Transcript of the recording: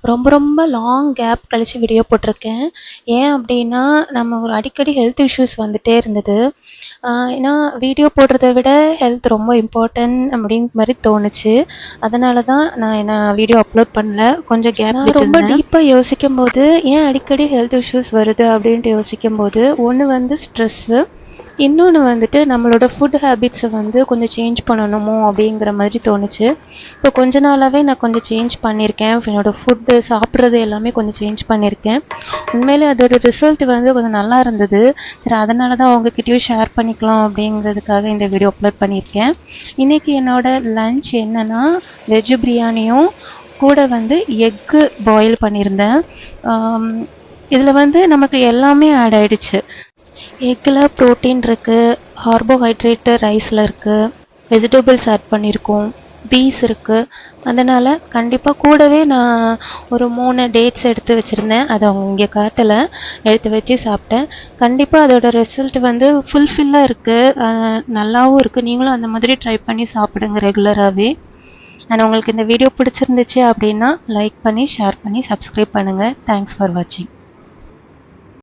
ரொம்ப ரொம்ப long gap கழிச்சு வீடியோ போட்டிருக்கேன். ஏன் அப்படின்னா, நம்ம ஒரு அடிக்கடி ஹெல்த் இஷ்யூஸ் வந்துட்டே இருந்தது. ஏன்னா வீடியோ போடுறத விட ஹெல்த் ரொம்ப இம்பார்ட்டன்ட் அப்படின்ற மாரி தோணுச்சு. அதனால தான் நான் வீடியோ அப்லோட் பண்ணல. கொஞ்சம் கேப் விட்டுருந்தேன். ரொம்ப டீப்பா யோசிக்கும்போது, ஏன் அடிக்கடி ஹெல்த் இஷ்யூஸ் வருது அப்படின்ட்டு யோசிக்கும்போது, ஒண்ணு வந்து ஸ்ட்ரெஸ்ஸு. இன்னொன்னு வந்துட்டு நம்மளோட ஃபுட் ஹேபிட்ஸை வந்து கொஞ்சம் சேஞ்ச் பண்ணணுமோ அப்படிங்கிற மாதிரி தோணுச்சு. இப்போ கொஞ்ச நாளாவே நான் கொஞ்சம் சேஞ்ச் பண்ணியிருக்கேன். என்னோட ஃபுட்டு சாப்பிட்றது எல்லாமே கொஞ்சம் சேஞ்ச் பண்ணியிருக்கேன். உண்மையிலே அதோட ரிசல்ட் வந்து கொஞ்சம் நல்லா இருந்தது. சரி, அதனால தான் உங்ககிட்டயும் ஷேர் பண்ணிக்கலாம் அப்படிங்கிறதுக்காக இந்த வீடியோ அப்லோட் பண்ணியிருக்கேன். இன்னைக்கு என்னோட லன்ச் என்னன்னா, வெஜ் பிரியாணியும் கூட வந்து எக்கு பாயில் பண்ணியிருந்தேன். இதில் வந்து நமக்கு எல்லாமே ஆட் ஆயிடுச்சு. எக்கில் ப்ரோட்டீன் இருக்குது, கார்போஹைட்ரேட்டு ரைஸில் இருக்குது, வெஜிடபிள்ஸ் ஆட் பண்ணியிருக்கோம், பீஸ் இருக்குது. அதனால் கண்டிப்பாக கூடவே நான் ஒரு 3 டேட்ஸ் எடுத்து வச்சுருந்தேன். அதை அவங்க இங்கே காட்டலை, எடுத்து வச்சு சாப்பிட்டேன். கண்டிப்பாக அதோட ரிசல்ட் வந்து ஃபுல்ஃபில்லாக இருக்குது, நல்லாவும் இருக்குது. நீங்களும் அந்த மாதிரி ட்ரை பண்ணி சாப்பிடுங்க ரெகுலராகவே. அண்ட் உங்களுக்கு இந்த வீடியோ பிடிச்சிருந்துச்சு அப்படின்னா லைக் பண்ணி, ஷேர் பண்ணி, சப்ஸ்கிரைப் பண்ணுங்கள். தேங்க்ஸ் ஃபார் வாட்சிங்.